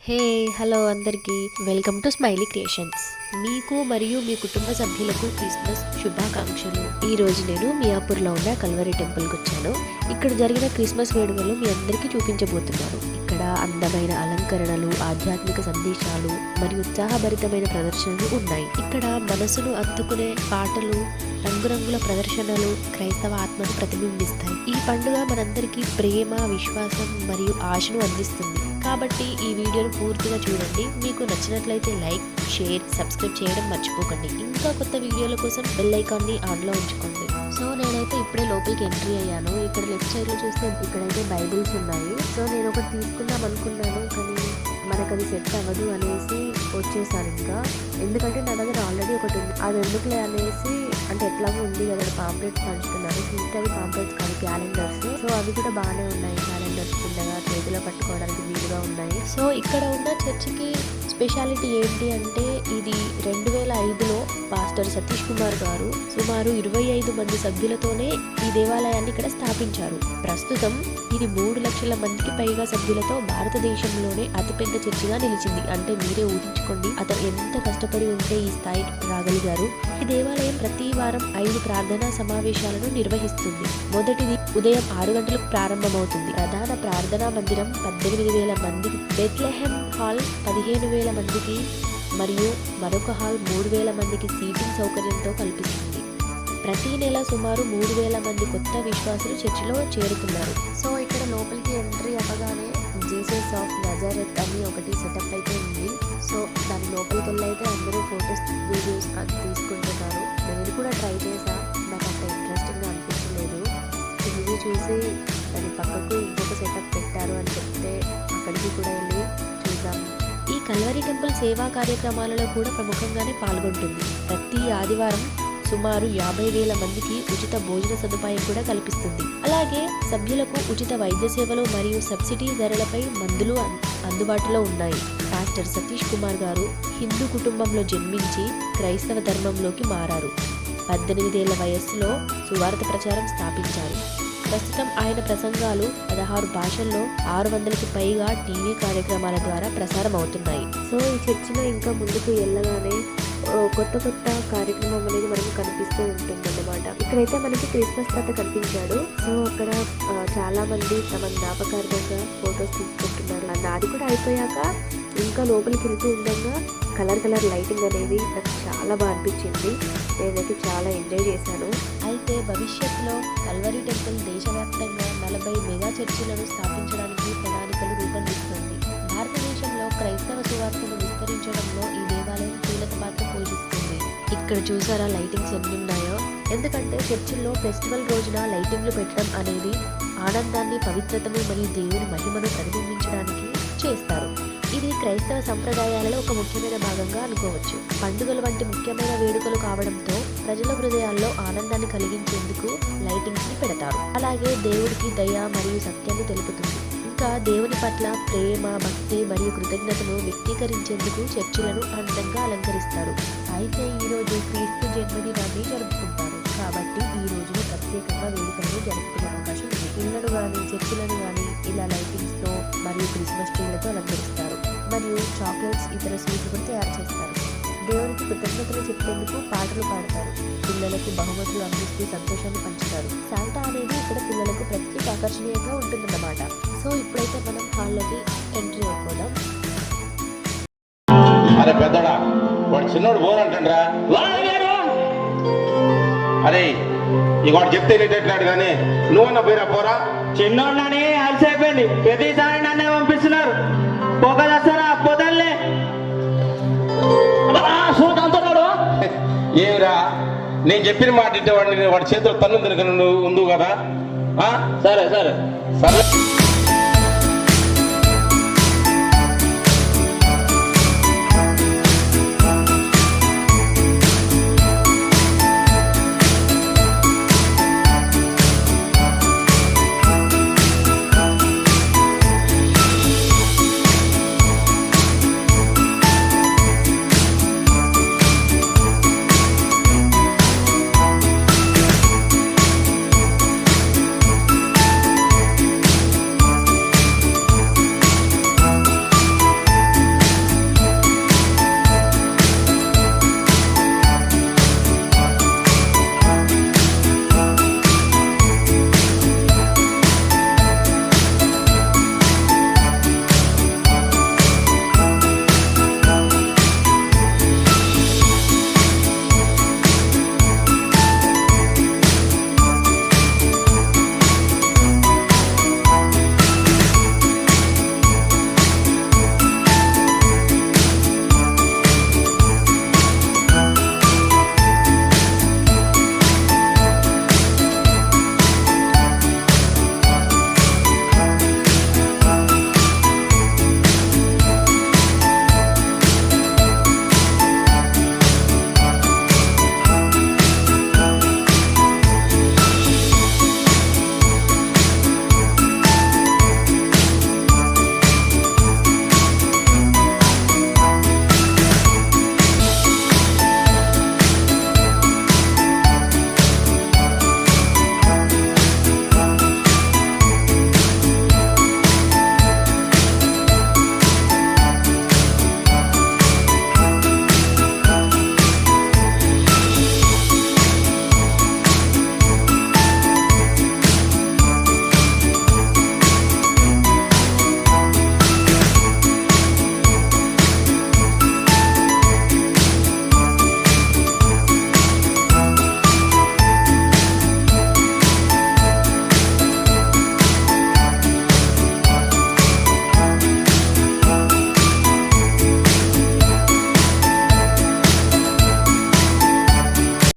Hey hello అందరికీ welcome to smiley creations. మీకు మరియు మీ కుటుంబ సభ్యులకు క్రిస్మస్ శుభాకాంక్షలు. ఈ రోజు నేను మియాపూర్లో ఉన్న కల్వరి టెంపుల్కి వచ్చాను. ఇక్కడ జరిగిన క్రిస్మస్ వేడుకలు మీ అందరికీ చూపించబోతున్నాను. ఇక్కడ అందమైన అలంకరణలు, ఆధ్యాత్మిక సందేశాలు మరియు ఉత్సాహభరితమైన ప్రదర్శనలు ఉన్నాయి. ఇక్కడ మనసును అత్తుకునే పాటలు, రంగురంగుల ప్రదర్శనలు క్రైస్తవ ఆత్మను ప్రతిబింబిస్తాయి. ఈ పండుగ మనందరికీ ప్రేమ, విశ్వాసం మరియు ఆశను అందిస్తుంది. కాబట్టి ఈ వీడియోను పూర్తిగా చూడండి. మీకు నచ్చినట్లయితే లైక్, షేర్, సబ్స్క్రైబ్ చేయడం మర్చిపోకండి. ఇంకా కొత్త వీడియోల కోసం బెల్ ఐకాన్ని ఆన్లో ఉంచుకోండి. సో నేనైతే ఇప్పుడే లోపలికి ఎంట్రీ అయ్యాను. ఇక్కడ లెఫ్ట్ సైడ్లో చూస్తే ఇక్కడైతే బైబిల్స్ ఉన్నాయి. సో నేను ఒకటి తీసుకుందాం అనుకున్నాను, కానీ మనకు అది సెట్ అవ్వదు అనేసి వచ్చేసాను. ఇంకా ఎందుకంటే నా దగ్గర ఆల్రెడీ ఒకటి ఉంది, అది ఎందుకులే అనేసి, అంటే ఎట్లాగో ఉంది కదా, పాంప్లెట్స్ పంచుతున్నారు. అవి పాంప్లెట్స్ కాదు, క్యాలెండర్స్. సో అవి కూడా బాగానే ఉన్నాయి. క్యాలెండర్స్ చిన్నగా చేతిలో పట్టుకోవడానికి వీలుగా ఉన్నాయి. సో ఇక్కడ ఉన్న చర్చికి స్పెషాలిటీ ఏంటి అంటే, ఇది 2005లో పాస్టర్ సతీష్ కుమార్ గారు సుమారు 25 మంది సభ్యులతోనే ఈ దేవాలయాన్ని ఇక్కడ స్థాపించారు. ప్రస్తుతం ఇది 3 లక్షల మందికి పైగా సభ్యులతో భారతదేశంలోనే అతిపెద్ద చర్చిగా నిలిచింది. అంటే మీరే ఊహించుకోండి, అతను ఎంత కష్టపడి ఉంటే ఈ స్థాయికి రాగలిగారు. ఈ దేవాలయం ప్రతి వారం 5 ప్రార్థనా సమావేశాలను నిర్వహిస్తుంది. మొదటిది ఉదయం 6 గంటలకు ప్రారంభమవుతుంది. ప్రధాన ప్రార్థనా మందిరం 18,000 మందికి, బెత్లెహెమ్ హాల్ 15,000 మందికి మరియు మరొక హాల్ 3,000 మందికి సీటింగ్ సౌకర్యంతో కల్పిస్తుంది. ప్రతి నెల సుమారు 3,000 మంది కొత్త విశ్వాసులు చర్చిలో చేరుకున్నారు. సో ఇక్కడ లోపలికి ఎంట్రీ అవ్వగానే జీసస్ ఆఫ్ నజారెత్ అని ఒకటి సెటప్ అయితే ఉంది. సో దాని లోపలికి వెళ్ళి అయితే అందరూ ఫొటోస్, వీడియోస్ అది తీసుకుంటున్నారు. నేను కూడా ట్రై చేసా, నాకు అంత ఇంట్రెస్టింగ్గా అనిపించలేదు. ఇది చూసి దాని పక్కకు ఇంకొక సెటప్ పెట్టారు అని చెప్తే అక్కడికి కూడా వెళ్ళి చూద్దాం. ఈ కల్వరి టెంపుల్ సేవా కార్యక్రమాలలో కూడా ప్రముఖంగానే పాల్గొంటుంది. ప్రతి ఆదివారం సుమారు 50,000 మందికి ఉచిత భోజన సదుపాయం కూడా కల్పిస్తుంది. అలాగే సభ్యులకు ఉచిత వైద్య సేవలు మరియు సబ్సిడీ ధరలపై మందులు అందుబాటులో ఉన్నాయి. పాస్టర్ సతీష్ కుమార్ గారు హిందూ కుటుంబంలో జన్మించి క్రైస్తవ ధర్మంలోకి మారారు. 18 ఏళ్ల వయస్సులో సువార్త ప్రచారం స్థాపించారు. ప్రస్తుతం ఆయన ప్రసంగాలు 16 భాషల్లో 600కి పైగా టీవీ కార్యక్రమాల ద్వారా ప్రసారం అవుతున్నాయి. సో ఈ చర్చిలో ఇంకా ముందుకు వెళ్ళగానే కొత్త కార్యక్రమం అనేది మనకు కనిపిస్తూ ఉంటుంది అన్నమాట. ఇక్కడైతే మనకి క్రిస్మస్ తాత కనిపించాడు. సో అక్కడ చాలా మంది తమ జ్ఞాపకార్థంగా ఫొటోస్ తీసుకుంటున్నారు. అది కూడా అయిపోయాక ఇంకా లోపలికి వెళ్తూ ఉండగా కలర్ లైటింగ్ అనేది నాకు చాలా బాగా అనిపించింది. నేనైతే చాలా ఎంజాయ్ చేశాను. అయితే భవిష్యత్తులో కల్వరి టెంపుల్ దేశవ్యాప్తంగా 40 మెగా చర్చిలను స్థాపించడానికి ప్రణాళికలు రూపొందిస్తుంది. భారతదేశంలో క్రైస్తవ సువార్తను విస్తరించడంలో ఈ దేవాలయం కీలక పాత్ర పోషిస్తుంది. ఇక్కడ చూసారా లైటింగ్స్ ఎన్ని ఉన్నాయో? ఎందుకంటే చర్చిల్లో ఫెస్టివల్ రోజున లైటింగ్లు పెట్టడం అనేది ఆనందాన్ని, పవిత్రతను మరియు దేవుని మహిమను ప్రతిబింబించడానికి చేస్తారు. ఇది క్రైస్తవ సంప్రదాయాలలో ఒక ముఖ్యమైన భాగంగా అనుకోవచ్చు. పండుగలు వంటి ముఖ్యమైన వేడుకలు కావడంతో ప్రజల హృదయాల్లో ఆనందాన్ని కలిగించేందుకు లైటింగ్స్ ని పెడతారు. అలాగే దేవుడికి దయ మరియు సత్యాన్ని తెలుపుతుంది. ఇంకా దేవుని పట్ల ప్రేమ, భక్తి మరియు కృతజ్ఞతను వ్యక్తీకరించేందుకు చర్చిలను అందంగా అలంకరిస్తారు. అయితే ఈ రోజు క్రీస్తు జన్మదినాన్ని జరుపుకుంటారు కాబట్టి ఈ రోజున ప్రత్యేకంగా వేడుకలను జరుపుకునే అవకాశం ఉంది. ఇళ్లను కానీ చర్చిలను కానీ ఇలా లైటింగ్స్ తో మరియు క్రిస్మస్ ట్రీలతో అలంకరిస్తారు. మరియు చాక్లెట్స్, ఇతర స్వీట్లు కూడా తయారు చేస్తారు. దేవునికి కృతజ్ఞతలు చెప్పేందుకు పాటలు పాడతారు. పిల్లలకు బహుమతులు అందిస్తూ సంతోషాన్ని పంచుతారు. శాంటా అనేది ఇక్కడ పిల్లలకు ప్రత్యేక ఆకర్షణీయంగా ఉంటుందన్నమాట. సో ఇప్పుడైతే మనం హాల్లోకి ఎంట్రీ అయిపోదాం. అరే పెద్దడా, వాడు చిన్నోడు బోర్ అంటారా? అరే ఇవాడు చెప్తే ఎట్లాడు కానీ నువ్వన్నా పోయిరా పోరా. చిన్నోళ్ళని అలసైపోయింది, ప్రతిసారి నన్నే పంపిస్తున్నారు. పొగదస్తారా పొదల్లే ఏమిరా, నేను చెప్పిన మాట వాడిని వాడి చేతిలో తన్ను తినక నువ్వు ఉండు కదా. సరే సరే సరే